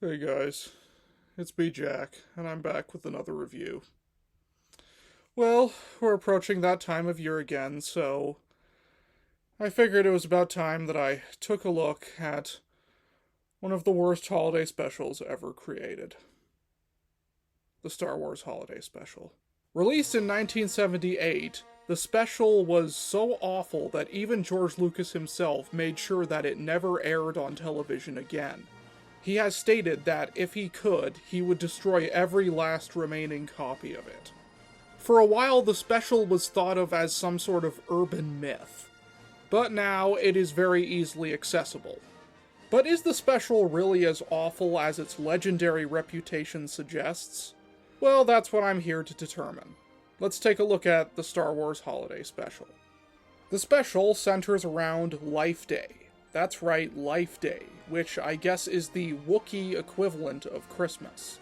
Hey guys, it's me Jack, and I'm back with another review. Well, we're approaching that time of year again, so I figured it was about time that I took a look at one of the worst holiday specials ever created. The Star Wars Holiday Special. Released in 1978, the special was so awful that even George Lucas himself made sure that it never aired on television again. He has stated that if he could, he would destroy every last remaining copy of it. For a while, the special was thought of as some sort of urban myth, but now it is very easily accessible. But is the special really as awful as its legendary reputation suggests? Well, that's what I'm here to determine. Let's take a look at the Star Wars Holiday Special. The special centers around Life Day. That's right, Life Day, which I guess is the Wookiee equivalent of Christmas.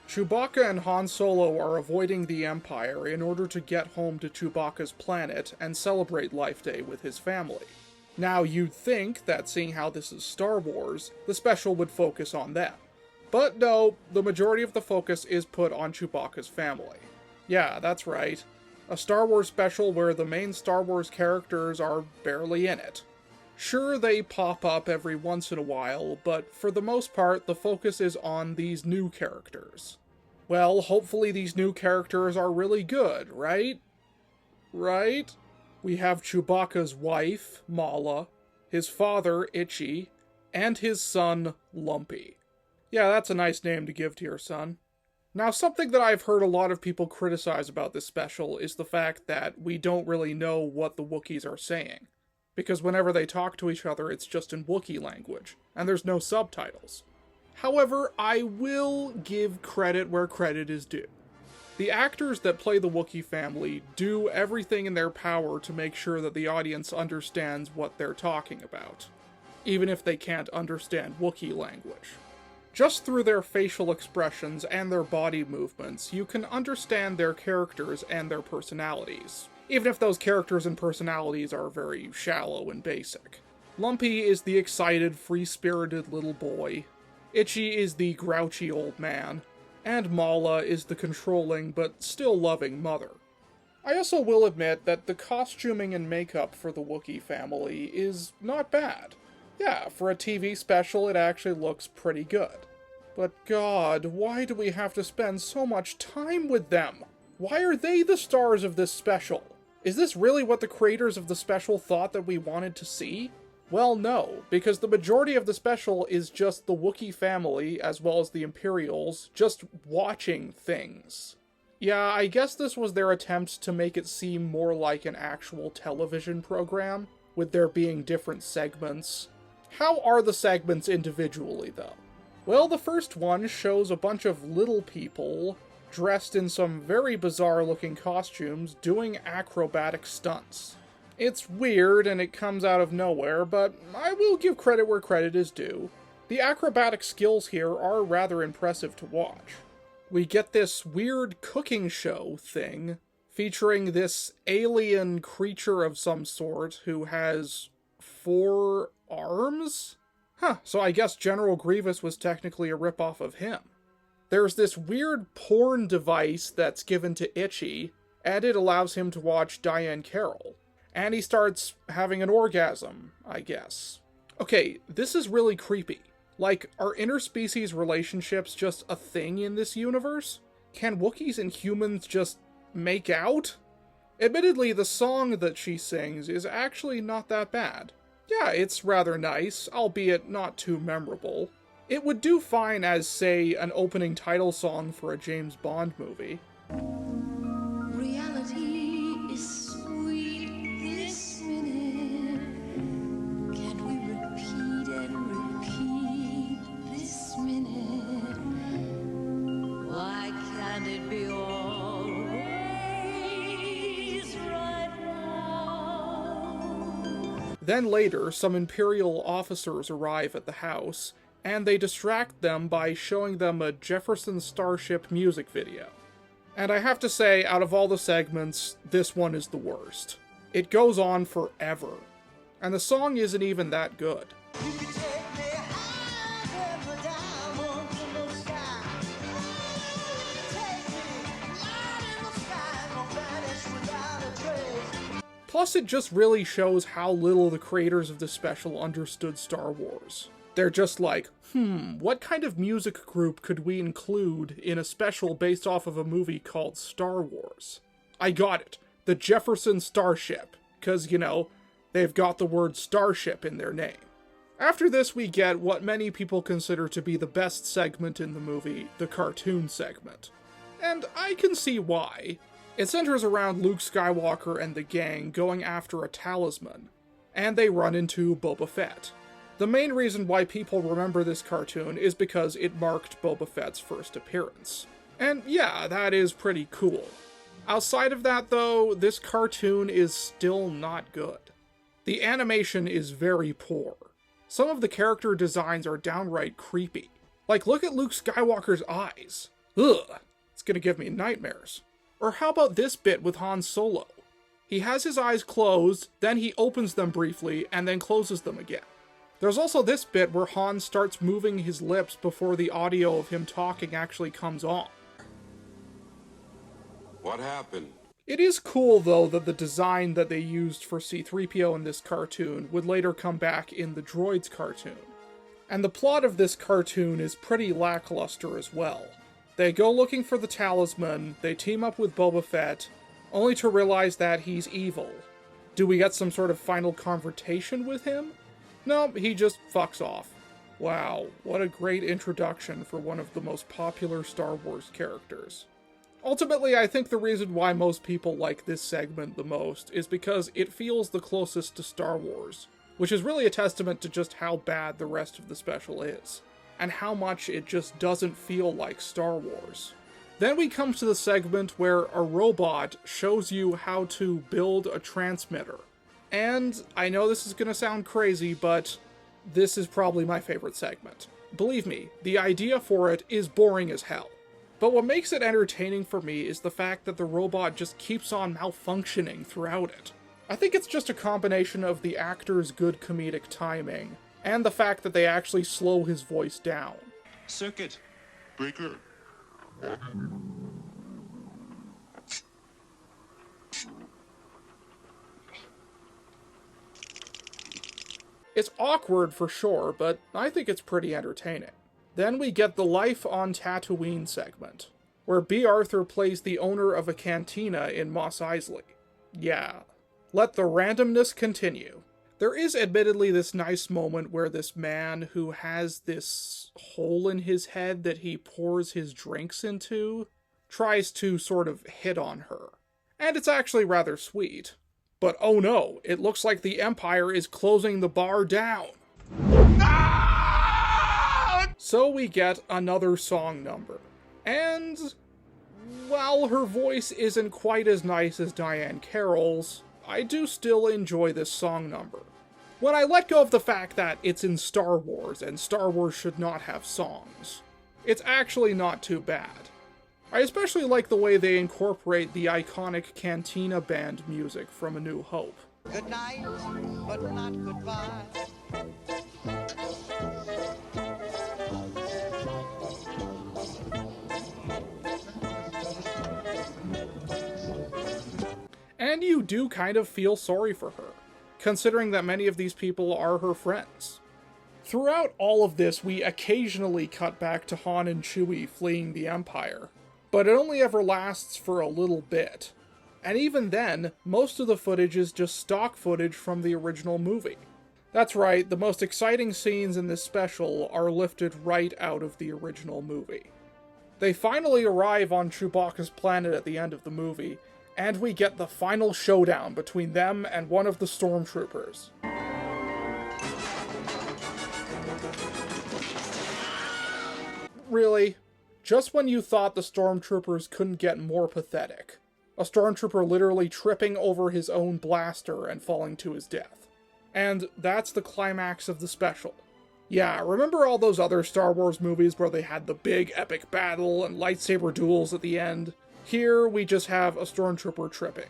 Chewbacca and Han Solo are avoiding the Empire in order to get home to Chewbacca's planet and celebrate Life Day with his family. Now, you'd think that seeing how this is Star Wars, the special would focus on them. But no, the majority of the focus is put on Chewbacca's family. Yeah, that's right. A Star Wars special where the main Star Wars characters are barely in it. Sure, they pop up every once in a while, but for the most part, the focus is on these new characters. Well, hopefully these new characters are really good, right? Right? We have Chewbacca's wife, Mala, his father, Itchy, and his son, Lumpy. Yeah, that's a nice name to give to your son. Now, something that I've heard a lot of people criticize about this special is the fact that we don't really know what the Wookiees are saying. Because whenever they talk to each other, it's just in Wookiee language, and there's no subtitles. However, I will give credit where credit is due. The actors that play the Wookiee family do everything in their power to make sure that the audience understands what they're talking about, even if they can't understand Wookiee language. Just through their facial expressions and their body movements, you can understand their characters and their personalities, even if those characters and personalities are very shallow and basic. Lumpy is the excited, free-spirited little boy, Itchy is the grouchy old man, and Mala is the controlling but still loving mother. I also will admit that the costuming and makeup for the Wookiee family is not bad. Yeah, for a TV special it actually looks pretty good. But God, why do we have to spend so much time with them? Why are they the stars of this special? Is this really what the creators of the special thought that we wanted to see? Well, no, because the majority of the special is just the Wookiee family, as well as the Imperials, just watching things. Yeah, I guess this was their attempt to make it seem more like an actual television program, with there being different segments. How are the segments individually, though? Well, the first one shows a bunch of little people dressed in some very bizarre-looking costumes doing acrobatic stunts. It's weird and it comes out of nowhere, but I will give credit where credit is due. The acrobatic skills here are rather impressive to watch. We get this weird cooking show thing, featuring this alien creature of some sort who has 4 arms? Huh, so I guess General Grievous was technically a ripoff of him. There's this weird porn device that's given to Itchy, and it allows him to watch Diane Carroll. And he starts having an orgasm, I guess. Okay, this is really creepy. Like, are interspecies relationships just a thing in this universe? Can Wookiees and humans just make out? Admittedly, the song that she sings is actually not that bad. Yeah, it's rather nice, albeit not too memorable. It would do fine as, say, an opening title song for a James Bond movie. Reality is sweet this minute. Can't we repeat and repeat this minute? Why can't it be always right now? Then later, some Imperial officers arrive at the house, and they distract them by showing them a Jefferson Starship music video. And I have to say, out of all the segments, this one is the worst. It goes on forever, and the song isn't even that good. Plus, it just really shows how little the creators of this special understood Star Wars. They're just like, what kind of music group could we include in a special based off of a movie called Star Wars? I got it. The Jefferson Starship. Because, you know, they've got the word Starship in their name. After this, we get what many people consider to be the best segment in the movie, the cartoon segment. And I can see why. It centers around Luke Skywalker and the gang going after a talisman, and they run into Boba Fett. The main reason why people remember this cartoon is because it marked Boba Fett's first appearance. And yeah, that is pretty cool. Outside of that, though, this cartoon is still not good. The animation is very poor. Some of the character designs are downright creepy. Like, look at Luke Skywalker's eyes. Ugh, it's gonna give me nightmares. Or how about this bit with Han Solo? He has his eyes closed, then he opens them briefly, and then closes them again. There's also this bit where Han starts moving his lips before the audio of him talking actually comes on. What happened? It is cool, though, that the design that they used for C-3PO in this cartoon would later come back in the Droids cartoon. And the plot of this cartoon is pretty lackluster as well. They go looking for the talisman, they team up with Boba Fett, only to realize that he's evil. Do we get some sort of final confrontation with him? No, he just fucks off. Wow, what a great introduction for one of the most popular Star Wars characters. Ultimately, I think the reason why most people like this segment the most is because it feels the closest to Star Wars, which is really a testament to just how bad the rest of the special is, and how much it just doesn't feel like Star Wars. Then we come to the segment where a robot shows you how to build a transmitter. And I know this is gonna sound crazy, but this is probably my favorite segment. Believe me, the idea for it is boring as hell. But what makes it entertaining for me is the fact that the robot just keeps on malfunctioning throughout it. I think it's just a combination of the actor's good comedic timing, and the fact that they actually slow his voice down. Circuit breaker. It's awkward for sure, but I think it's pretty entertaining. Then we get the Life on Tatooine segment, where B. Arthur plays the owner of a cantina in Mos Eisley. Yeah, let the randomness continue. There is admittedly this nice moment where this man who has this hole in his head that he pours his drinks into tries to sort of hit on her. And it's actually rather sweet. But oh no, it looks like the Empire is closing the bar down. So we get another song number. And while her voice isn't quite as nice as Diane Carroll's, I do still enjoy this song number. When I let go of the fact that it's in Star Wars and Star Wars should not have songs, it's actually not too bad. I especially like the way they incorporate the iconic Cantina band music from A New Hope. Good night, but not goodbye. And you do kind of feel sorry for her, considering that many of these people are her friends. Throughout all of this, we occasionally cut back to Han and Chewie fleeing the Empire, but it only ever lasts for a little bit. And even then, most of the footage is just stock footage from the original movie. That's right, the most exciting scenes in this special are lifted right out of the original movie. They finally arrive on Chewbacca's planet at the end of the movie, and we get the final showdown between them and one of the stormtroopers. Really? Just when you thought the stormtroopers couldn't get more pathetic. A stormtrooper literally tripping over his own blaster and falling to his death. And that's the climax of the special. Yeah, remember all those other Star Wars movies where they had the big epic battle and lightsaber duels at the end? Here, we just have a stormtrooper tripping.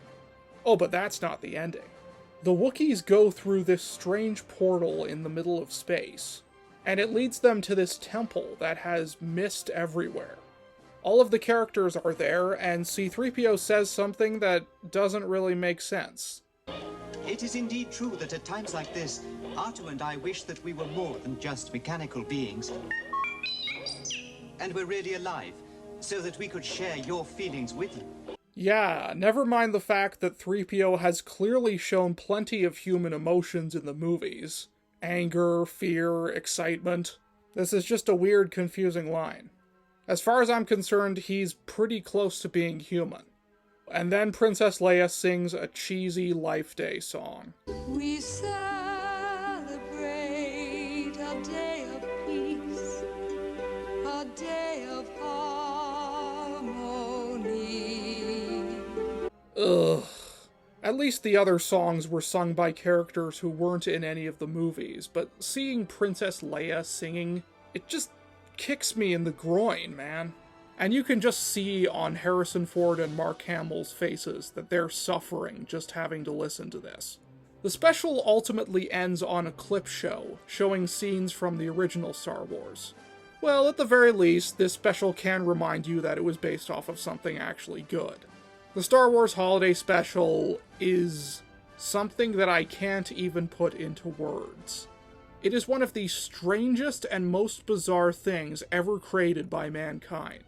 Oh, but that's not the ending. The Wookiees go through this strange portal in the middle of space, and it leads them to this temple that has mist everywhere. All of the characters are there, and C-3PO says something that doesn't really make sense. It is indeed true that at times like this, Artu and I wish that we were more than just mechanical beings. And were really alive, so that we could share your feelings with you. Yeah, never mind the fact that 3PO has clearly shown plenty of human emotions in the movies. Anger, fear, excitement. This is just a weird, confusing line. As far as I'm concerned, he's pretty close to being human. And then Princess Leia sings a cheesy Life Day song. We celebrate a day of peace, a day of harmony. Ugh. At least the other songs were sung by characters who weren't in any of the movies, but seeing Princess Leia singing, it just kicks me in the groin, man. And you can just see on Harrison Ford and Mark Hamill's faces that they're suffering just having to listen to this. The special ultimately ends on a clip show, showing scenes from the original Star Wars. Well, at the very least, this special can remind you that it was based off of something actually good. The Star Wars Holiday Special is something that I can't even put into words. It is one of the strangest and most bizarre things ever created by mankind.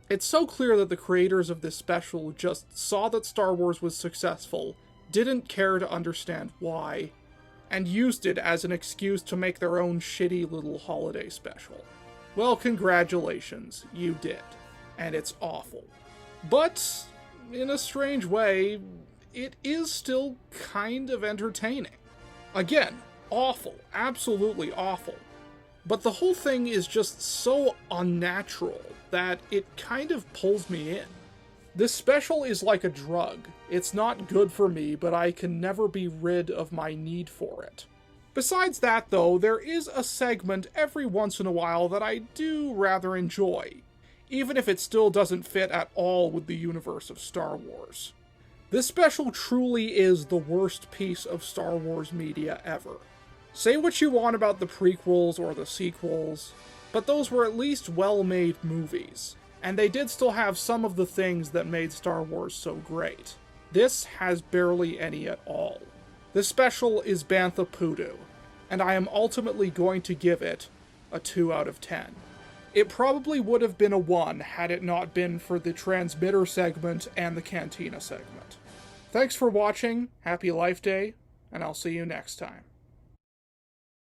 It's so clear that the creators of this special just saw that Star Wars was successful, didn't care to understand why, and used it as an excuse to make their own shitty little holiday special. Well, congratulations, you did. And it's awful. But, in a strange way, it is still kind of entertaining. Again, awful, absolutely awful. But the whole thing is just so unnatural that it kind of pulls me in. This special is like a drug. It's not good for me, but I can never be rid of my need for it. Besides that, though, there is a segment every once in a while that I do rather enjoy, even if it still doesn't fit at all with the universe of Star Wars. This special truly is the worst piece of Star Wars media ever. Say what you want about the prequels or the sequels, but those were at least well-made movies, and they did still have some of the things that made Star Wars so great. This has barely any at all. This special is Bantha Poodoo, and I am ultimately going to give it a 2 out of 10. It probably would have been a 1 had it not been for the transmitter segment and the Cantina segment. Thanks for watching, happy Life Day, and I'll see you next time.